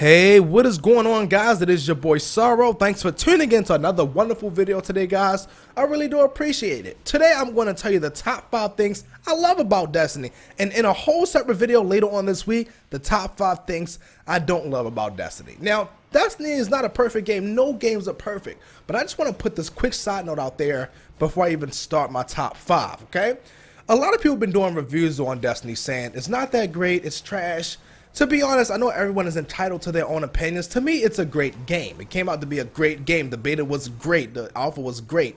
Hey, what is going on, guys? It is your boy Sorrow. Thanks for tuning in to another wonderful video today, guys. I really do appreciate it. Today I'm going to tell you the top 5 things I love about Destiny, and in a whole separate video later on this week, the top 5 things I don't love about Destiny. Now, Destiny is not a perfect game. No games are perfect, but I just want to put this quick side note out there before I even start my top 5, okay? A lot of people have been doing reviews on Destiny saying it's not that great, it's trash. To be honest, I know everyone is entitled to their own opinions. To me, it's a great game. It came out to be a great game. The beta was great. The alpha was great.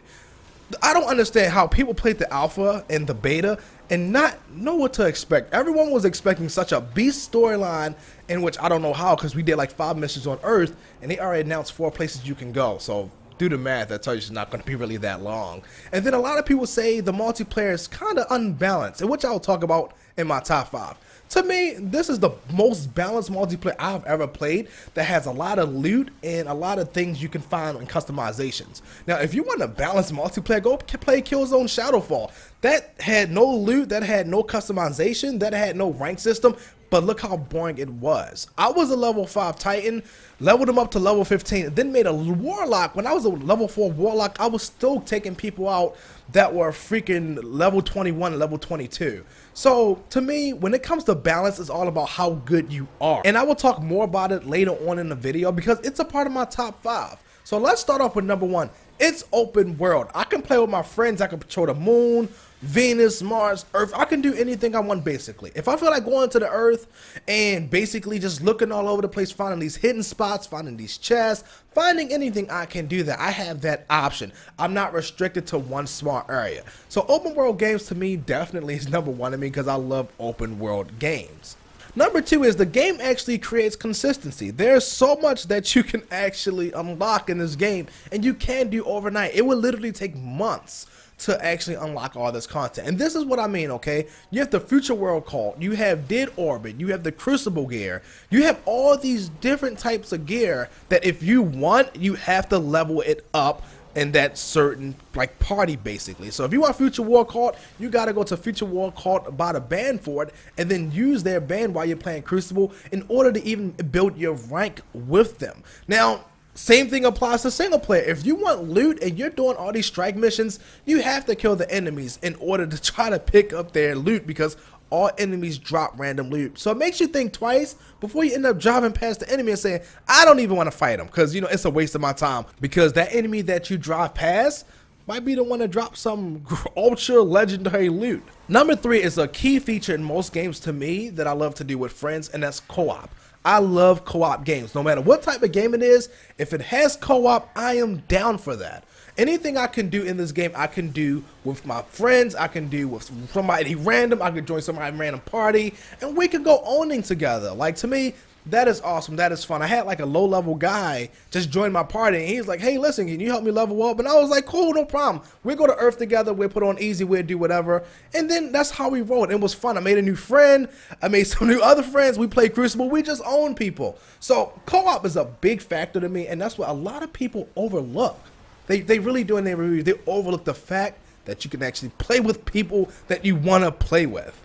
I don't understand how people played the alpha and the beta and not know what to expect. Everyone was expecting such a beast storyline, in which I don't know how, because we did like 5 missions on Earth and they already announced 4 places you can go. So do the math, that tells you it's not going to be really that long. And then a lot of people say the multiplayer is kind of unbalanced, which I'll talk about in my top 5. To me, this is the most balanced multiplayer I've ever played that has a lot of loot and a lot of things you can find in customizations. Now, if you want a balanced multiplayer, go play Killzone Shadowfall. That had no loot, that had no customization, that had no rank system, but look how boring it was. I was a level 5 Titan, leveled him up to level 15, then made a Warlock. When I was a level 4 Warlock, I was still taking people out that were freaking level 21 and level 22. So to me, when it comes to balance, it's all about how good you are. And I will talk more about it later on in the video because it's a part of my top 5. So let's start off with number 1. It's open world. I can play with my friends. I can patrol the moon, Venus, Mars, Earth. I can do anything I want basically. If I feel like going to the Earth and basically just looking all over the place, finding these hidden spots, finding these chests, finding anything, I can do that. I have that option. I'm not restricted to one small area. So open world games to me definitely is number 1 to me because I love open world games. Number 2 is the game actually creates consistency. There's so much that you can actually unlock in this game and you can do overnight. It will literally take months to actually unlock all this content. And this is what I mean, okay? You have the Future World Cult, you have Dead Orbit, you have the Crucible gear, you have all these different types of gear that if you want, you have to level it up in that certain like party basically. So if you want Future War Cult, you gotta go to Future War Cult, buy the band for it, and then use their band while you're playing Crucible in order to even build your rank with them. Now, same thing applies to single player. If you want loot and you're doing all these strike missions, you have to kill the enemies in order to try to pick up their loot because all enemies drop random loot. So it makes you think twice before you end up driving past the enemy and saying, I don't even want to fight them because, you know, it's a waste of my time because that enemy that you drive past might be the one to drop some ultra legendary loot. Number 3 is a key feature in most games to me that I love to do with friends, and that's co-op. I love co-op games. No matter what type of game it is, if it has co-op, I am down for that. Anything I can do in this game, I can do with my friends, I can do with somebody random, I can join somebody random party, and we can go owning together. Like, to me, that is awesome, that is fun. I had like a low-level guy just join my party, and he's like, hey, listen, can you help me level up? And I was like, cool, no problem. We go to Earth together, we put on easy, we'll do whatever. And then that's how we rolled. It was fun. I made a new friend, I made some new other friends, we played Crucible, we just own people. So co-op is a big factor to me, and that's what a lot of people overlook. They really do in their reviews. They overlook the fact that you can actually play with people that you want to play with.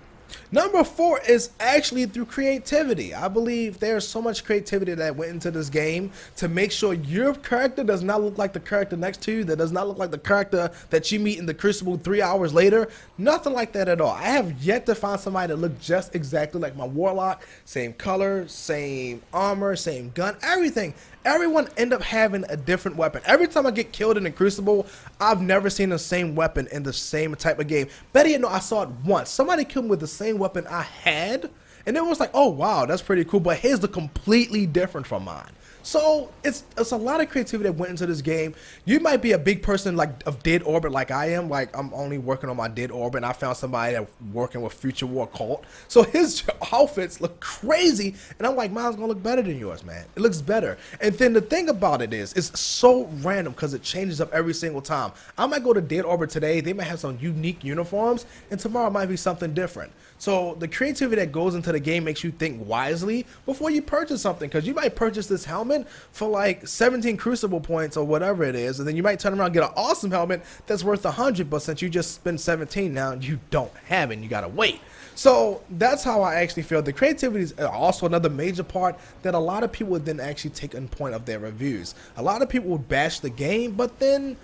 Number 4 is actually through creativity. I believe there's so much creativity that went into this game to make sure your character does not look like the character next to you, that does not look like the character that you meet in the Crucible 3 hours later. Nothing like that at all. I have yet to find somebody that looked just exactly like my Warlock. Same color, same armor, same gun, everything. Everyone end up having a different weapon. Every time I get killed in the Crucible, I've never seen the same weapon in the same type of game. Better yet, no, I saw it once. Somebody killed me with the same weapon I had, and it was like, oh wow, that's pretty cool, but his look completely different from mine. So it's a lot of creativity that went into this game. You might be a big person like of Dead Orbit like I am. Like, I'm only working on my Dead Orbit, and I found somebody that's working with Future War Cult. So his outfits look crazy, and I'm like, mine's gonna look better than yours, man. It looks better. And then the thing about it is, it's so random because it changes up every single time. I might go to Dead Orbit today, they might have some unique uniforms, and tomorrow might be something different. So the creativity that goes into the game makes you think wisely before you purchase something, because you might purchase this helmet for like 17 Crucible points or whatever it is, and then you might turn around and get an awesome helmet that's worth 100, but since you just spent 17, now you don't have it and you gotta wait. So that's how I actually feel. The creativity is also another major part that a lot of people didn't actually take in point of their reviews. A lot of people would bash the game, but then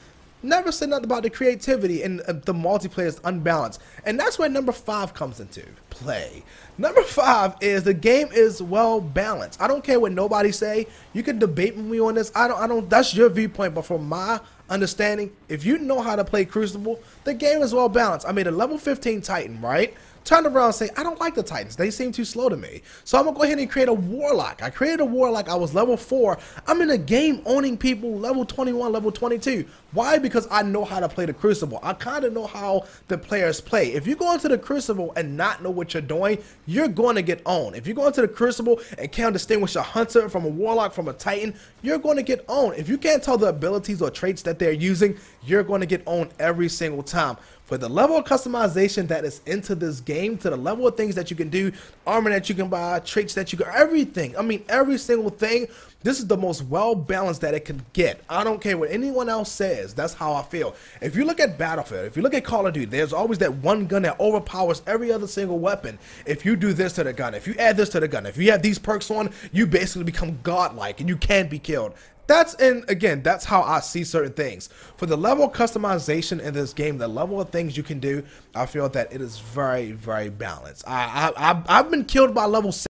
never said nothing about the creativity, and the multiplayer is unbalanced. And that's where number 5 comes into play. Number 5 is the game is well balanced. I don't care what nobody say. You can debate with me on this. I don't that's your viewpoint, but from my understanding, if you know how to play Crucible, the game is well balanced. I mean, a level 15 Titan, right? Turned around and say, I don't like the Titans. They seem too slow to me. So I'm going to go ahead and create a Warlock. I created a Warlock. I was level 4. I'm in a game owning people level 21, level 22. Why? Because I know how to play the Crucible. I kind of know how the players play. If you go into the Crucible and not know what you're doing, you're going to get owned. If you go into the Crucible and can't distinguish a Hunter from a Warlock from a Titan, you're going to get owned. If you can't tell the abilities or traits that they're using, you're going to get owned every single time. For the level of customization that is into this game, to the level of things that you can do, armor that you can buy, traits that you can, everything. I mean, every single thing. This is the most well balanced that it can get. I don't care what anyone else says. That's how I feel. If you look at Battlefield, if you look at Call of Duty, there's always that one gun that overpowers every other single weapon. If you do this to the gun, if you add this to the gun, if you have these perks on, you basically become godlike and you can't be killed. And again, that's how I see certain things. For the level of customization in this game, the level of things you can do, I feel that it is very, very balanced. I've been killed by level 6